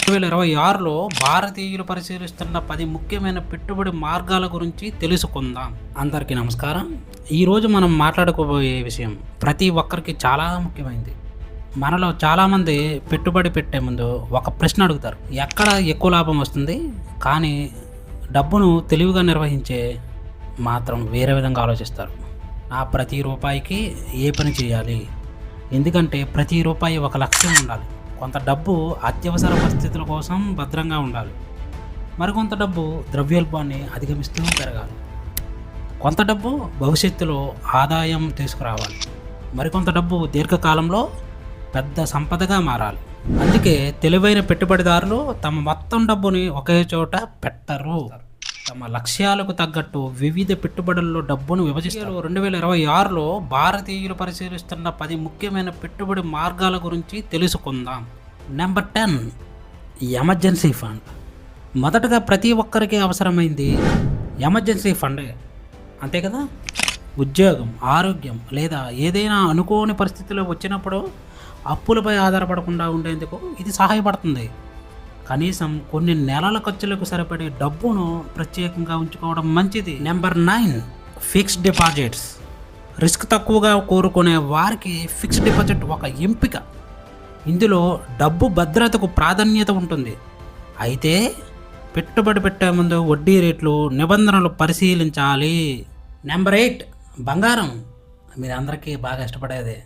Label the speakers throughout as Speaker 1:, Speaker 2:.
Speaker 1: 2026లో భారతీయులు పరిశీలిస్తున్న 10 ముఖ్యమైన పెట్టుబడి మార్గాల గురించి తెలుసుకుందాం. అందరికీ నమస్కారం. ఈరోజు మనం మాట్లాడుకోబోయే విషయం ప్రతి ఒక్కరికి చాలా ముఖ్యమైనది. మనలో చాలామంది పెట్టుబడి పెట్టే ముందు ఒక ప్రశ్న అడుగుతారు, ఎక్కడ ఎక్కువ లాభం వస్తుంది, కానీ డబ్బును తెలివిగా నిర్వహించే మాత్రం వేరే విధంగా ఆలోచిస్తారు. నా ప్రతి రూపాయికి ఏ పని చేయాలి, ఎందుకంటే ప్రతి రూపాయి ఒక లక్ష్యం ఉండాలి. కొంత డబ్బు అత్యవసర పరిస్థితుల కోసం భద్రంగా ఉండాలి, మరికొంత డబ్బు ద్రవ్యోల్బణాన్ని అధిగమిస్తూ పెరగాలి, కొంత డబ్బు భవిష్యత్తులో ఆదాయం తీసుకురావాలి, మరికొంత డబ్బు దీర్ఘకాలంలో పెద్ద సంపదగా మారాలి. అందుకే తెలివైన పెట్టుబడిదారులు తమ మొత్తం డబ్బుని ఒకే చోట పెట్టరు. తమ లక్ష్యాలకు తగ్గట్టు వివిధ పెట్టుబడుల్లో డబ్బును విభజిస్తారు. 2026లో భారతీయులు పరిశీలిస్తున్న 10 ముఖ్యమైన పెట్టుబడి మార్గాల గురించి తెలుసుకుందాం. Number 10, emergency fund. మొదటగా ప్రతి ఒక్కరికి అవసరమైంది ఎమర్జెన్సీ ఫండే, అంతే కదా. ఉద్యోగం, ఆరోగ్యం లేదా ఏదైనా అనుకోని పరిస్థితుల్లో వచ్చినప్పుడు అప్పులపై ఆధారపడకుండా ఉండేందుకు ఇది సహాయపడుతుంది. కనీసం కొన్ని నెలల ఖర్చులకు సరిపడే డబ్బును ప్రత్యేకంగా ఉంచుకోవడం మంచిది. Number 9, fixed deposits. రిస్క్ తక్కువగా కోరుకునే వారికి ఫిక్స్డ్ డిపాజిట్ ఒక ఎంపిక. ఇందులో డబ్బు భద్రతకు ప్రాధాన్యత ఉంటుంది, అయితే పెట్టుబడి పెట్టే ముందు వడ్డీ రేట్లు, నిబంధనలు పరిశీలించాలి. నెంబర్ 8, బంగారం. మీరందరికీ బాగా ఇష్టపడేదే.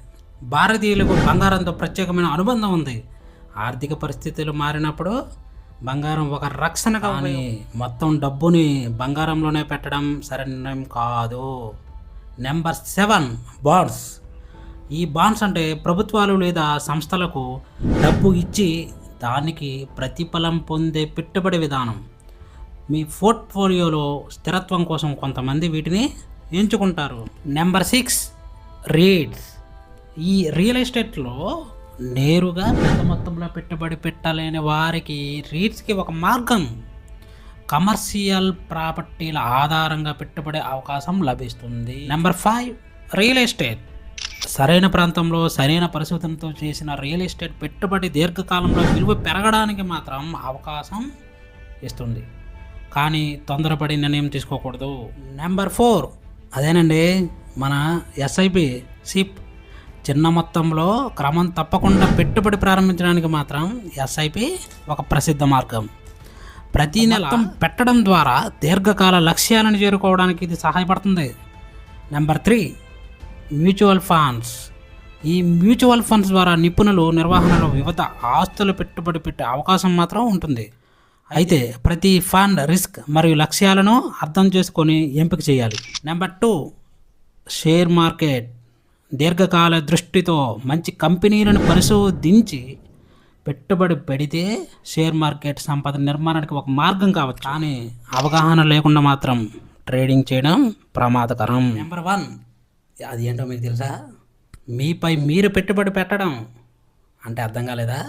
Speaker 1: భారతీయులకు బంగారంతో ప్రత్యేకమైన అనుబంధం ఉంది. ఆర్థిక పరిస్థితులు మారినప్పుడు బంగారం ఒక రక్షణ. కానీ మొత్తం డబ్బుని బంగారంలోనే పెట్టడం సరైన నిర్ణయం కాదు. Number 7, bonds. ఈ బాండ్స్ అంటే ప్రభుత్వాలు లేదా సంస్థలకు డబ్బు ఇచ్చి దానికి ప్రతిఫలం పొందే పెట్టుబడి విధానం. మీ పోర్ట్ఫోలియోలో స్థిరత్వం కోసం కొంతమంది వీటిని ఎంచుకుంటారు. Number 6, REITs. ఈ రియల్ ఎస్టేట్లో నేరుగా పెద్ద మొత్తంలో పెట్టుబడి పెట్టలేని వారికి రీట్స్కి ఒక మార్గం. కమర్షియల్ ప్రాపర్టీల ఆధారంగా పెట్టుబడి అవకాశం లభిస్తుంది. Number 5, real estate. సరైన ప్రాంతంలో సరైన పరిశోధనతో చేసిన రియల్ ఎస్టేట్ పెట్టుబడి దీర్ఘకాలంలో విలువ పెరగడానికి మాత్రం అవకాశం ఇస్తుంది, కానీ తొందరపడి నిర్ణయం తీసుకోకూడదు. నెంబర్ 4, అదేనండి మన ఎస్ఐపి సిప్. చిన్న మొత్తంలో క్రమం తప్పకుండా పెట్టుబడి ప్రారంభించడానికి మాత్రం ఎస్ఐపి ఒక ప్రసిద్ధ మార్గం. ప్రతి నెల పెట్టడం ద్వారా దీర్ఘకాల లక్ష్యాలను చేరుకోవడానికి ఇది సహాయపడుతుంది. Number 3, mutual funds. ఈ మ్యూచువల్ ఫండ్స్ ద్వారా నిపుణులు నిర్వహణలో వివిధ ఆస్తులు పెట్టుబడి పెట్టే అవకాశం మాత్రం ఉంటుంది, అయితే ప్రతి ఫండ్ రిస్క్ మరియు లక్ష్యాలను అర్థం చేసుకొని ఎంపిక చేయాలి. Number 2, share market. దీర్ఘకాల దృష్టితో మంచి కంపెనీలను పరిశోధించి పెట్టుబడి పెడితే షేర్ మార్కెట్ సంపద నిర్మాణానికి ఒక మార్గం కావచ్చు, కానీ అవగాహన లేకుండా మాత్రం ట్రేడింగ్ చేయడం ప్రమాదకరం. నెంబర్ 1, అది ఏంటో మీకు తెలుసా? మీపై మీరు పెట్టుబడి పెట్టడం. అంటే అర్థం కాలేదా?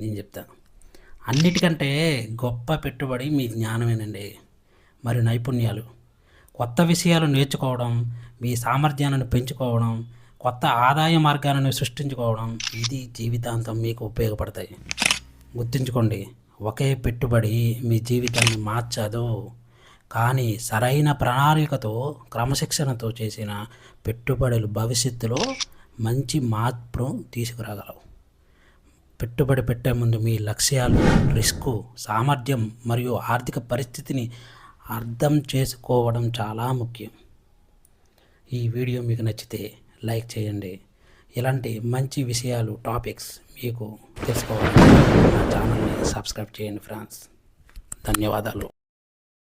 Speaker 1: నేను చెప్తాను. అన్నిటికంటే గొప్ప పెట్టుబడి మీ జ్ఞానమేనండి, మరియు నైపుణ్యాలు. కొత్త విషయాలు నేర్చుకోవడం, మీ సామర్థ్యాలను పెంచుకోవడం, కొత్త ఆదాయ మార్గాలను సృష్టించుకోవడం, ఇది జీవితాంతం మీకు ఉపయోగపడతాయి. గుర్తుంచుకోండి, ఒకే పెట్టుబడి మీ జీవితాన్ని మార్చదు, కానీ సరైన ప్రణాళికతో క్రమశిక్షణతో చేసిన పెట్టుబడులు భవిష్యత్తులో మంచి మార్పును తీసుకురాగలవు. పెట్టుబడి పెట్టే ముందు మీ లక్ష్యాలు, రిస్క్, సామర్థ్యం మరియు ఆర్థిక పరిస్థితిని అర్థం చేసుకోవడం చాలా ముఖ్యం. ఈ వీడియో మీకు నచ్చితే లైక్ చేయండి. ఇలాంటి మంచి విషయాలు, టాపిక్స్ మీకు తెలుసుకోవాలి నా ఛానల్ని సబ్స్క్రైబ్ చేయండి ఫ్రెండ్స్. ధన్యవాదాలు.